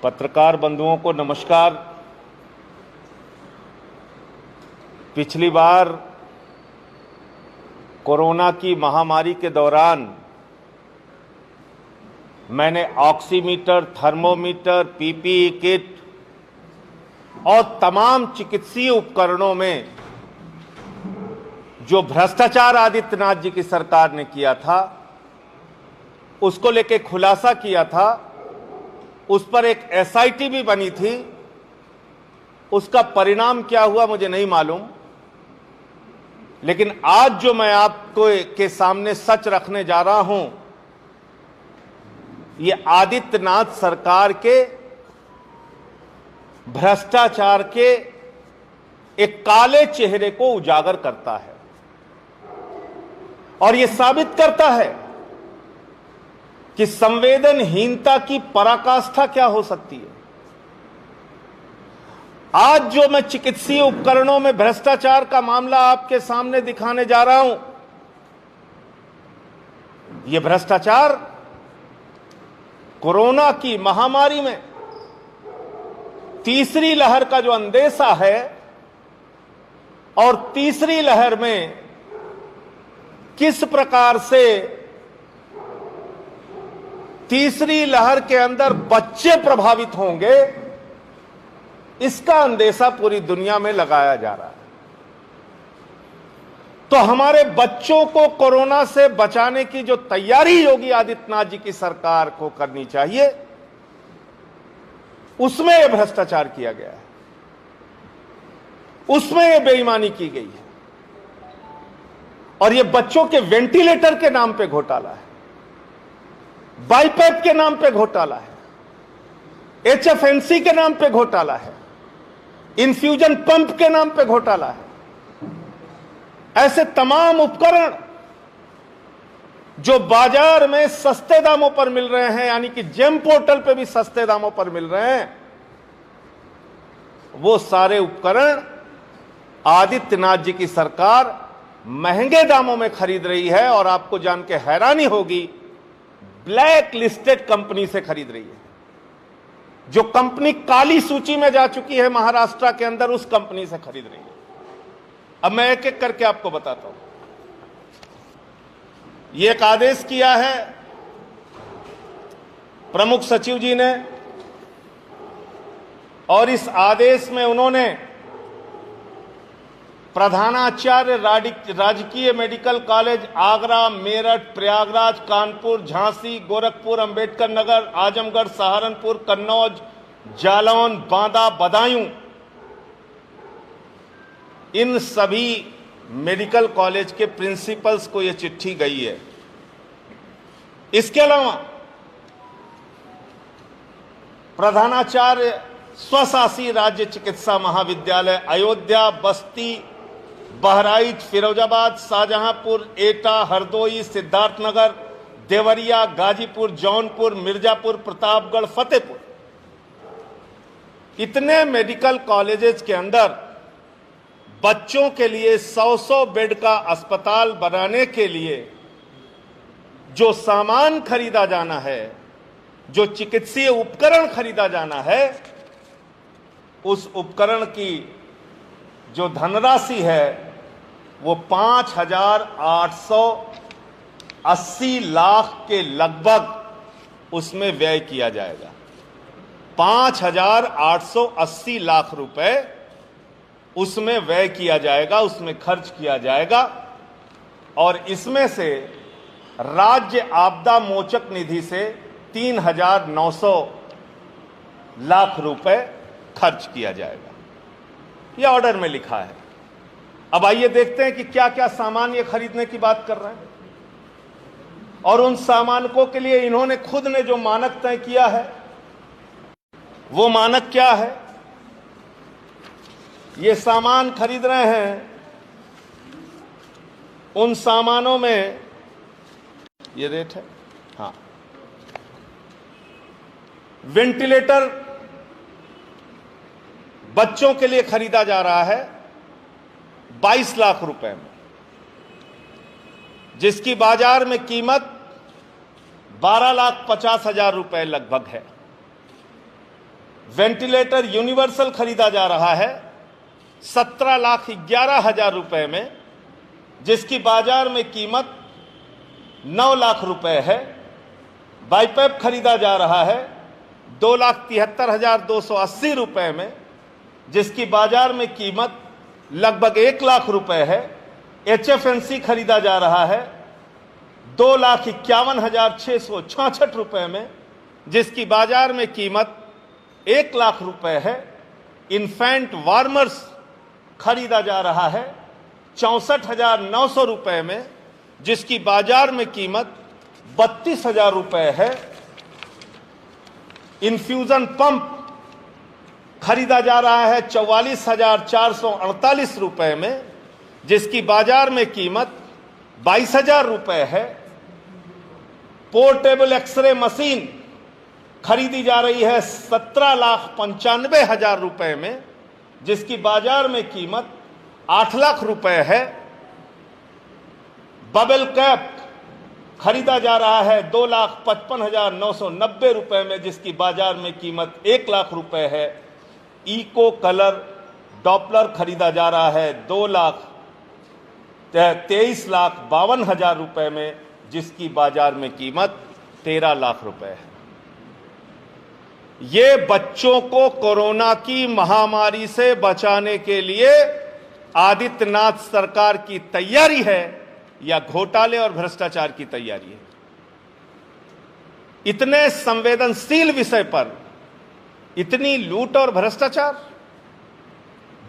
पत्रकार बंधुओं को नमस्कार। पिछली बार कोरोना की महामारी के दौरान मैंने ऑक्सीमीटर, थर्मोमीटर, पीपीई किट और तमाम चिकित्सीय उपकरणों में जो भ्रष्टाचार आदित्यनाथ जी की सरकार ने किया था उसको लेके खुलासा किया था। उस पर एक एसआईटी भी बनी थी। उसका परिणाम क्या हुआ मुझे नहीं मालूम, लेकिन आज जो मैं आपको के सामने सच रखने जा रहा हूं, ये आदित्यनाथ सरकार के भ्रष्टाचार के एक काले चेहरे को उजागर करता है और यह साबित करता है कि संवेदनहीनता की पराकाष्ठा क्या हो सकती है। आज जो मैं चिकित्सीय उपकरणों में भ्रष्टाचार का मामला आपके सामने दिखाने जा रहा हूं, यह भ्रष्टाचार कोरोना की महामारी में तीसरी लहर का जो अंदेशा है और तीसरी लहर में किस प्रकार से तीसरी लहर के अंदर बच्चे प्रभावित होंगे, इसका अंदेशा पूरी दुनिया में लगाया जा रहा है। तो हमारे बच्चों को कोरोना से बचाने की जो तैयारी योगी आदित्यनाथ जी की सरकार को करनी चाहिए, उसमें यह भ्रष्टाचार किया गया है, उसमें यह बेईमानी की गई है और यह बच्चों के वेंटिलेटर के नाम पे घोटाला है, बाईपैप के नाम पे घोटाला है, एचएफएनसी के नाम पे घोटाला है, इन्फ्यूजन पंप के नाम पे घोटाला है। ऐसे तमाम उपकरण जो बाजार में सस्ते दामों पर मिल रहे हैं, यानी कि जेम पोर्टल पे भी सस्ते दामों पर मिल रहे हैं, वो सारे उपकरण आदित्यनाथ जी की सरकार महंगे दामों में खरीद रही है और आपको जान के हैरानी होगी, ब्लैक लिस्टेड कंपनी से खरीद रही है। जो कंपनी काली सूची में जा चुकी है महाराष्ट्र के अंदर, उस कंपनी से खरीद रही है। अब मैं एक एक करके आपको बताता हूं। यह एक आदेश किया है प्रमुख सचिव जी ने और इस आदेश में उन्होंने प्रधानाचार्य राजकीय मेडिकल कॉलेज आगरा, मेरठ, प्रयागराज, कानपुर, झांसी, गोरखपुर, अंबेडकर नगर, आजमगढ़, सहारनपुर, कन्नौज, जालौन, बांदा, बदायूं, इन सभी मेडिकल कॉलेज के प्रिंसिपल्स को यह चिट्ठी गई है। इसके अलावा प्रधानाचार्य स्वशासी राज्य चिकित्सा महाविद्यालय अयोध्या, बस्ती, बहराइच, फिरोजाबाद, शाहजहांपुर, एटा, हरदोई, सिद्धार्थनगर, देवरिया, गाजीपुर, जौनपुर, मिर्जापुर, प्रतापगढ़, फतेहपुर, इतने मेडिकल कॉलेजेस के अंदर बच्चों के लिए 100-100 बेड का अस्पताल बनाने के लिए जो सामान खरीदा जाना है, जो चिकित्सीय उपकरण खरीदा जाना है, उस उपकरण की जो धनराशि है वो 5,880 लाख के लगभग उसमें व्यय किया जाएगा। 5,880 लाख रुपए उसमें व्यय किया जाएगा, उसमें खर्च किया जाएगा और इसमें से राज्य आपदा मोचक निधि से 3,900 लाख रुपए खर्च किया जाएगा। यह ऑर्डर में लिखा है। अब आइए देखते हैं कि क्या क्या सामान ये खरीदने की बात कर रहे हैं और उन सामानों के लिए इन्होंने खुद ने जो मानक तय किया है, वो मानक क्या है। ये सामान खरीद रहे हैं, उन सामानों में ये रेट है। हाँ, वेंटिलेटर बच्चों के लिए खरीदा जा रहा है 22 लाख रुपए में, जिसकी बाजार में कीमत 12,50,000 रुपए लगभग है। वेंटिलेटर यूनिवर्सल खरीदा जा रहा है 17,11,000 रुपए में, जिसकी बाजार में कीमत 9 लाख रुपए है। बाईपैप खरीदा जा रहा है 2,73,280 रुपए में, जिसकी बाजार में कीमत लगभग 1 लाख रुपए है। HFNC खरीदा जा रहा है 2,51,666 रुपए में, जिसकी बाजार में कीमत 1 लाख रुपए है। इन्फेंट वार्मर्स खरीदा जा रहा है 64,900 रुपए में, जिसकी बाजार में कीमत 32,000 रुपए है। इन्फ्यूजन पंप खरीदा जा रहा है 44,448 रुपए में, जिसकी बाजार में कीमत 22,000 रुपए है। पोर्टेबल एक्सरे मशीन खरीदी जा रही है 17,95,000 रुपए में, जिसकी बाजार में कीमत 8 लाख रुपए है। बबल कैप खरीदा जा रहा है 2,55,990 रुपए में, जिसकी बाजार में कीमत 1 लाख रुपए है। इको कलर डॉपलर खरीदा जा रहा है 23,52,000 रुपए में, जिसकी बाजार में कीमत 13 लाख रुपए है। ये बच्चों को कोरोना की महामारी से बचाने के लिए आदित्यनाथ सरकार की तैयारी है या घोटाले और भ्रष्टाचार की तैयारी है? इतने संवेदनशील विषय पर इतनी लूट और भ्रष्टाचार,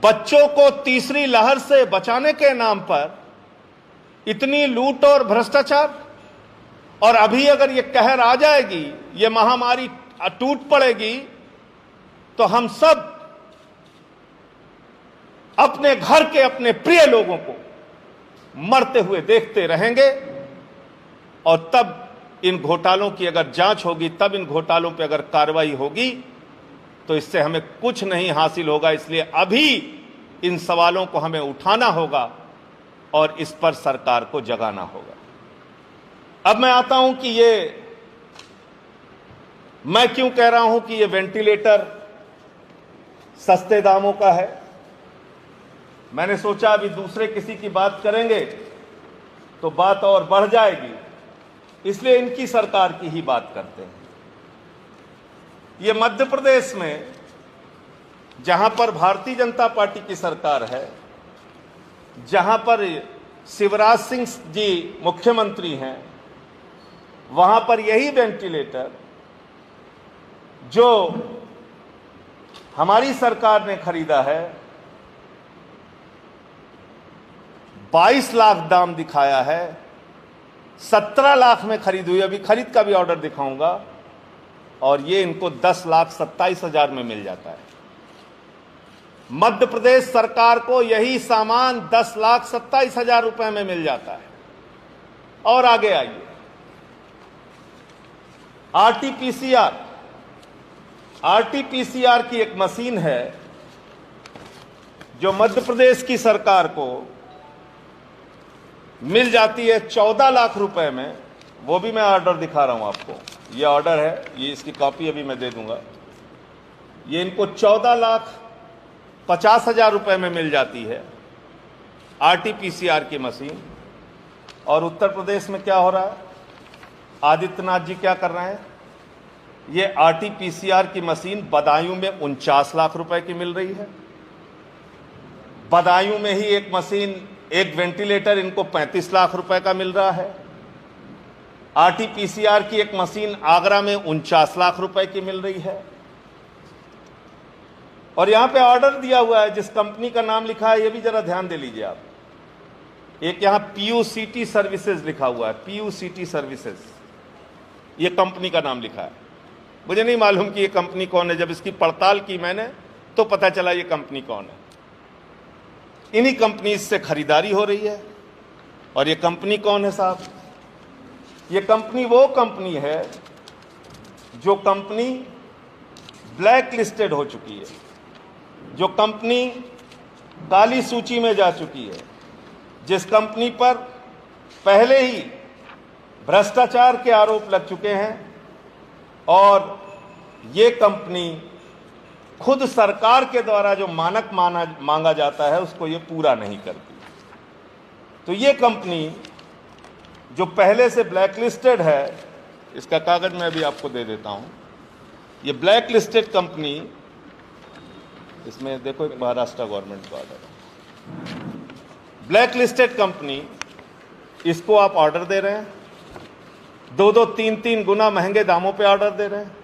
बच्चों को तीसरी लहर से बचाने के नाम पर इतनी लूट और भ्रष्टाचार। और अभी अगर ये कहर आ जाएगी, ये महामारी टूट पड़ेगी, तो हम सब अपने घर के अपने प्रिय लोगों को मरते हुए देखते रहेंगे। और तब इन घोटालों की अगर जांच होगी, तब इन घोटालों पर अगर कार्रवाई होगी, तो इससे हमें कुछ नहीं हासिल होगा। इसलिए अभी इन सवालों को हमें उठाना होगा और इस पर सरकार को जगाना होगा। अब मैं आता हूं कि मैं क्यों कह रहा हूं कि ये वेंटिलेटर सस्ते दामों का है। मैंने सोचा अभी दूसरे किसी की बात करेंगे तो बात और बढ़ जाएगी, इसलिए इनकी सरकार की ही बात करते हैं। ये मध्य प्रदेश में जहां पर भारतीय जनता पार्टी की सरकार है, जहां पर शिवराज सिंह जी मुख्यमंत्री हैं, वहां पर यही वेंटिलेटर जो हमारी सरकार ने खरीदा है 22 लाख दाम दिखाया है, 17 लाख में खरीद हुई। अभी खरीद का भी ऑर्डर दिखाऊंगा, और ये इनको 10,27,000 में मिल जाता है। मध्य प्रदेश सरकार को यही सामान 10,27,000 रुपए में मिल जाता है। और आगे आइए, आरटीपीसीआर की एक मशीन है जो मध्य प्रदेश की सरकार को मिल जाती है 14 लाख रुपए में। वो भी मैं ऑर्डर दिखा रहा हूं आपको, ये ऑर्डर है, ये इसकी कॉपी अभी मैं दे दूंगा। ये इनको 14,50,000 रुपए में मिल जाती है आरटीपीसीआर की मशीन। और उत्तर प्रदेश में क्या हो रहा है, आदित्यनाथ जी क्या कर रहे हैं, ये आरटीपीसीआर की मशीन बदायूं में 49 लाख रुपए की मिल रही है। बदायूं में ही एक मशीन, एक वेंटिलेटर इनको 35 लाख रुपए का मिल रहा है। आरटीपीसीआर की एक मशीन आगरा में 49 लाख रुपए की मिल रही है। और यहां पे ऑर्डर दिया हुआ है, जिस कंपनी का नाम लिखा है ये भी जरा ध्यान दे लीजिए आप। एक यहां पीयूसीटी सर्विसेज लिखा हुआ है, पीयूसीटी सर्विसेज, ये कंपनी का नाम लिखा है। मुझे नहीं मालूम कि ये कंपनी कौन है, जब इसकी पड़ताल की मैंने तो पता चला ये कंपनी कौन है। इन्हीं कंपनी से खरीदारी हो रही है। और ये कंपनी कौन है साहब, ये कंपनी वो कंपनी है जो कंपनी ब्लैक लिस्टेड हो चुकी है, जो कंपनी काली सूची में जा चुकी है, जिस कंपनी पर पहले ही भ्रष्टाचार के आरोप लग चुके हैं। और ये कंपनी खुद सरकार के द्वारा जो मानक मांगा जाता है उसको ये पूरा नहीं करती। तो ये कंपनी जो पहले से ब्लैक लिस्टेड है, इसका कागज मैं अभी आपको दे देता हूं। ये ब्लैक लिस्टेड कंपनी, इसमें देखो एक महाराष्ट्र गवर्नमेंट का ऑर्डर है, ब्लैक लिस्टेड कंपनी, इसको आप ऑर्डर दे रहे हैं, 2-2, 3-3 गुना महंगे दामों पे ऑर्डर दे रहे हैं।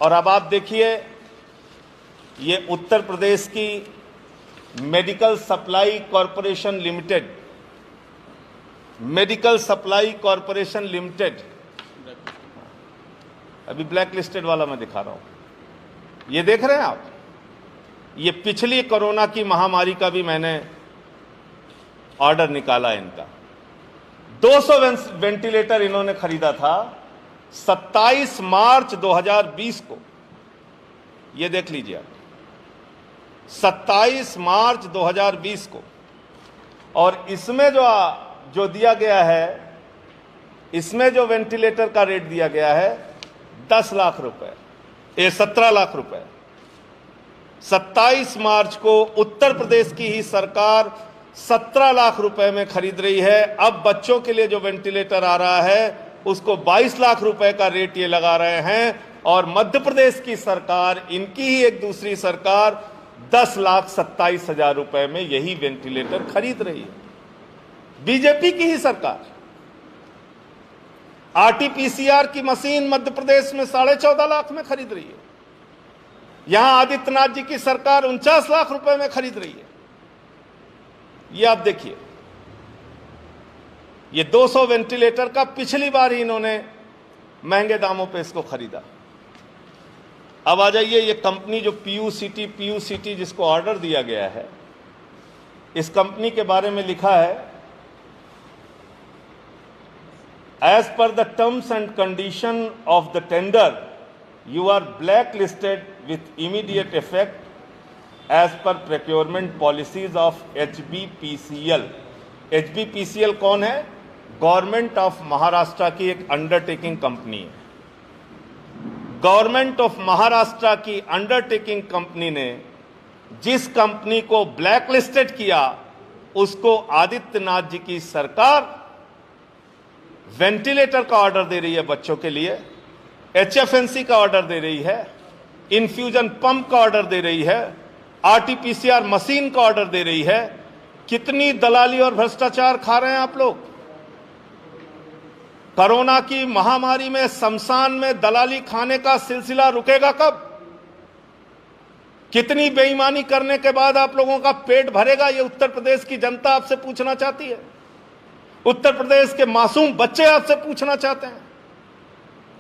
और अब आप देखिए, ये उत्तर प्रदेश की medical supply corporation limited, medical supply corporation limited, अभी ब्लैक लिस्टेड वाला मैं दिखा रहा हूं। ये देख रहे हैं आप, ये पिछली कोरोना की महामारी का भी मैंने ऑर्डर निकाला इनका। 200 वेंटिलेटर इन्होंने खरीदा था 27 मार्च 2020 को। ये देख लीजिए आप, 27 मार्च 2020 को। और इसमें जो दिया गया है, इसमें जो वेंटिलेटर का रेट दिया गया है 10 लाख रुपए, 17 लाख रुपए। 27 मार्च को उत्तर प्रदेश की ही सरकार 17 लाख रुपए में खरीद रही है। अब बच्चों के लिए जो वेंटिलेटर आ रहा है उसको 22 लाख रुपए का रेट ये लगा रहे हैं। और मध्य प्रदेश की सरकार, इनकी ही एक दूसरी सरकार 10,27,000 रुपए में यही वेंटिलेटर खरीद रही है। बीजेपी की ही सरकार। आरटीपीसीआर की मशीन मध्य प्रदेश में 14.5 लाख में खरीद रही है। यहां आदित्यनाथ जी की सरकार 49 लाख रुपए में खरीद रही है। ये आप देखिए, ये 200 वेंटिलेटर का पिछली बार ही इन्होंने महंगे दामों पे इसको खरीदा। अब आ जाइए, ये कंपनी जो पीयूसीटी जिसको ऑर्डर दिया गया है, इस कंपनी के बारे में लिखा है, as per the terms and condition of the tender you are black listed with immediate effect as per procurement policies of HBPCL। HBPCL कौन है? गवर्नमेंट ऑफ महाराष्ट्र की एक अंडरटेकिंग कंपनी है। गवर्नमेंट ऑफ महाराष्ट्र की अंडरटेकिंग कंपनी ने जिस company को black listed किया, उसको आदित्यनाथ जी की सरकार वेंटिलेटर का ऑर्डर दे रही है बच्चों के लिए, HFNC का ऑर्डर दे रही है, इन्फ्यूजन पंप का ऑर्डर दे रही है, RT-PCR मशीन का ऑर्डर दे रही है। कितनी दलाली और भ्रष्टाचार खा रहे हैं आप लोग। कोरोना की महामारी में शमशान में दलाली खाने का सिलसिला रुकेगा कब? कितनी बेईमानी करने के बाद आप लोगों का पेट भरेगा? ये उत्तर प्रदेश की जनता आपसे पूछना चाहती है। उत्तर प्रदेश के मासूम बच्चे आपसे पूछना चाहते हैं,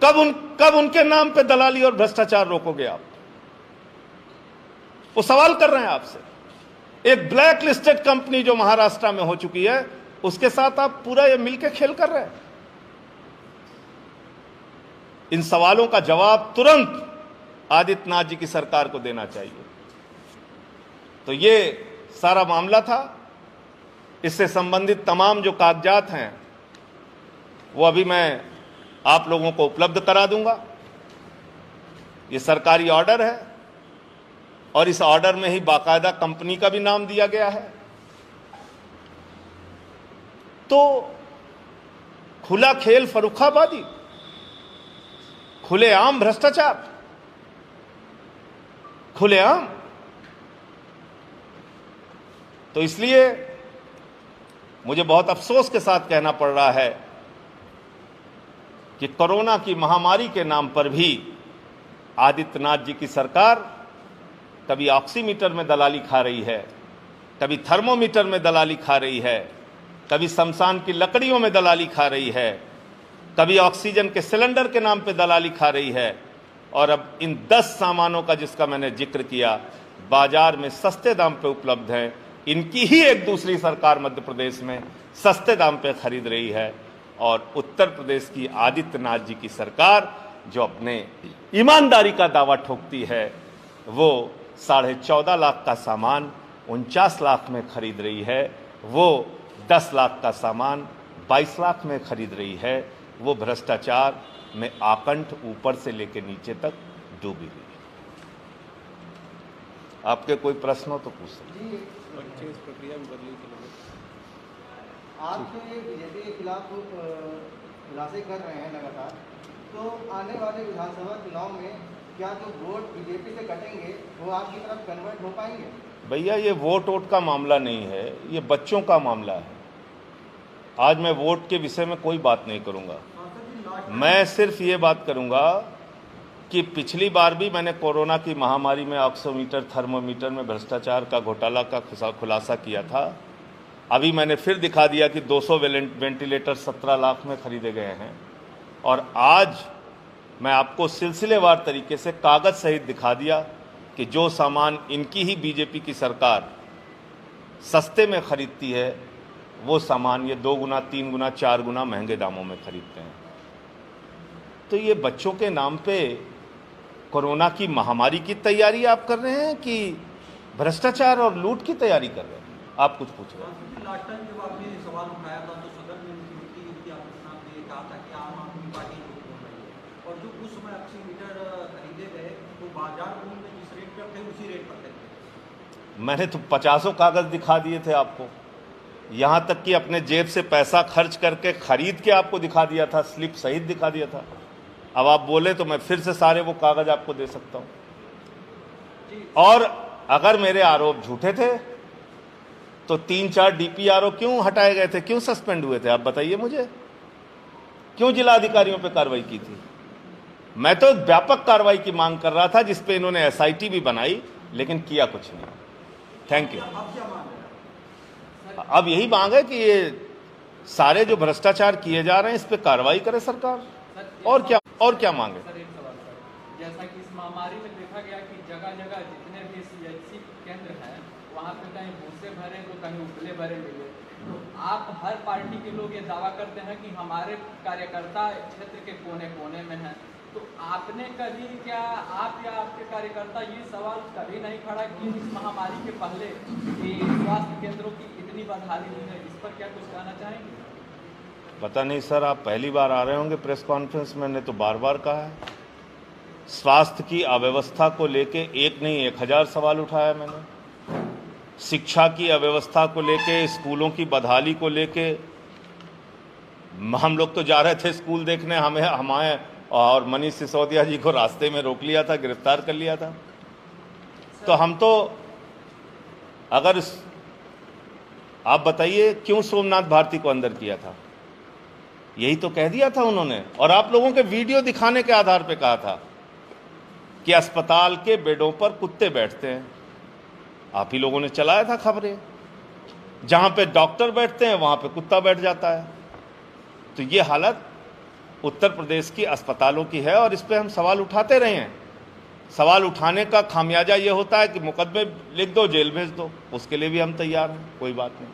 कब उनके नाम पे दलाली और भ्रष्टाचार रोकोगे आप? वो सवाल कर रहे हैं आपसे। एक ब्लैक लिस्टेड कंपनी जो महाराष्ट्र में हो चुकी है, उसके साथ आप पूरा ये मिलकर खेल कर रहे हैं। इन सवालों का जवाब तुरंत आदित्यनाथ जी की सरकार को देना चाहिए। तो ये सारा मामला था। इससे संबंधित तमाम जो कागजात हैं वो अभी मैं आप लोगों को उपलब्ध करा दूंगा। ये सरकारी ऑर्डर है और इस ऑर्डर में ही बाकायदा कंपनी का भी नाम दिया गया है। तो खुला खेल फर्रुखाबादी, खुलेआम भ्रष्टाचार, खुलेआम। तो इसलिए मुझे बहुत अफसोस के साथ कहना पड़ रहा है कि कोरोना की महामारी के नाम पर भी आदित्यनाथ जी की सरकार कभी ऑक्सीमीटर में दलाली खा रही है, कभी थर्मोमीटर में दलाली खा रही है, कभी शमशान की लकड़ियों में दलाली खा रही है, कभी ऑक्सीजन के सिलेंडर के नाम पे दलाली खा रही है। और अब इन 10 सामानों का जिसका मैंने जिक्र किया, बाजार में सस्ते दाम पे उपलब्ध हैं। इनकी ही एक दूसरी सरकार मध्य प्रदेश में सस्ते दाम पे खरीद रही है। और उत्तर प्रदेश की आदित्यनाथ जी की सरकार जो अपने ईमानदारी का दावा ठोकती है, वो 14.5 लाख का सामान 49 लाख में खरीद रही है। वो 10 लाख का सामान 22 लाख में खरीद रही है। वो भ्रष्टाचार में आकंठ ऊपर से लेकर नीचे तक डूबी हुई है। आपके कोई प्रश्न हो तो पूछ सकते। जी, बच्चे इस प्रक्रिया में बदली के लोग आप जो ये बीजेपी के खिलाफ खुलासे कर रहे हैं लगातार, तो आने वाले विधानसभा चुनाव में क्या जो वोट बीजेपी से कटेंगे वो आपकी तरफ कन्वर्ट हो पाएंगे? भैया ये वोट का मामला नहीं है, ये बच्चों का मामला है। आज मैं वोट के विषय में कोई बात नहीं करूंगा। मैं सिर्फ ये बात करूंगा कि पिछली बार भी मैंने कोरोना की महामारी में ऑक्सीमीटर थर्मोमीटर में भ्रष्टाचार का घोटाला का खुलासा किया था। अभी मैंने फिर दिखा दिया कि 200 वेंटिलेटर 17 लाख में खरीदे गए हैं। और आज मैं आपको सिलसिलेवार तरीके से कागज सहित दिखा दिया कि जो सामान इनकी ही बीजेपी की सरकार सस्ते में खरीदती है वो सामान ये 2 गुना 3 गुना 4 गुना महंगे दामों में खरीदते हैं। तो ये बच्चों के नाम पे कोरोना की महामारी की तैयारी आप कर रहे हैं कि भ्रष्टाचार और लूट की तैयारी कर रहे हैं? आप कुछ पूछ रहे हैं। लास्ट टाइम जब आपने सवाल उठाया था तो सदन में मुख्यमंत्री योगी आदित्यनाथ ने कहा था कि आम आदमी पार्टी झूठ बोल रही है, और जो उस समय ऑक्सीमीटर खरीदे गए वो बाजार मूल्य में जिस रेट पर थे उसी रेट पर थे। मैंने तो 50 कागज दिखा दिए थे आपको, यहाँ तक कि अपने जेब से पैसा खर्च करके खरीद के आपको दिखा दिया था, स्लिप सहित दिखा दिया था। अब आप बोले तो मैं फिर से सारे वो कागज आपको दे सकता हूं। और अगर मेरे आरोप झूठे थे तो 3-4 डीपीआरओ क्यों हटाए गए थे, क्यों सस्पेंड हुए थे? आप बताइए मुझे, क्यों जिला अधिकारियों पे कार्रवाई की थी? मैं तो व्यापक कार्रवाई की मांग कर रहा था, जिसपे इन्होंने एसआईटी भी बनाई, लेकिन किया कुछ नहीं। Thank you. अब यही मांग है कि ये सारे जो भ्रष्टाचार किए जा रहे हैं इस पे कार्रवाई करे सरकार। और क्या मांगे? सर एक सवाल सर, जैसा कि इस महामारी में देखा गया कि जगह जगह जितने भी सीएचसी केंद्र हैं वहाँ पे कहीं भूसे भरे तो कहीं उपले भरे मिले। तो आप हर पार्टी के लोग ये दावा करते हैं कि हमारे कार्यकर्ता क्षेत्र के कोने कोने में हैं, तो आपने कभी क्या आप या आपके कार्यकर्ता ये सवाल कभी नहीं खड़ा कि इस महामारी के पहले स्वास्थ्य केंद्रों की इतनी बदहाली हुई है, इस पर क्या कुछ कहना चाहेंगे? पता नहीं सर, आप पहली बार आ रहे होंगे प्रेस कॉन्फ्रेंस में। मैंने तो बार बार कहा है, स्वास्थ्य की अव्यवस्था को लेके एक नहीं 1000 सवाल उठाया मैंने। शिक्षा की अव्यवस्था को लेके, स्कूलों की बदहाली को लेके, हम लोग तो जा रहे थे स्कूल देखने, हमारे और मनीष सिसोदिया जी को रास्ते में रोक लिया था, गिरफ्तार कर लिया था। तो हम तो अगर आप बताइए क्यों सोमनाथ भारती को अंदर किया था? यही तो कह दिया था उन्होंने, और आप लोगों के वीडियो दिखाने के आधार पे कहा था कि अस्पताल के बेडों पर कुत्ते बैठते हैं। आप ही लोगों ने चलाया था खबरें, जहां पे डॉक्टर बैठते हैं वहां पे कुत्ता बैठ जाता है। तो ये हालत उत्तर प्रदेश की अस्पतालों की है, और इस पे हम सवाल उठाते रहे हैं। सवाल उठाने का खामियाजा ये होता है कि मुकदमे लिख दो, जेल भेज दो, उसके लिए भी हम तैयार हैं, कोई बात नहीं।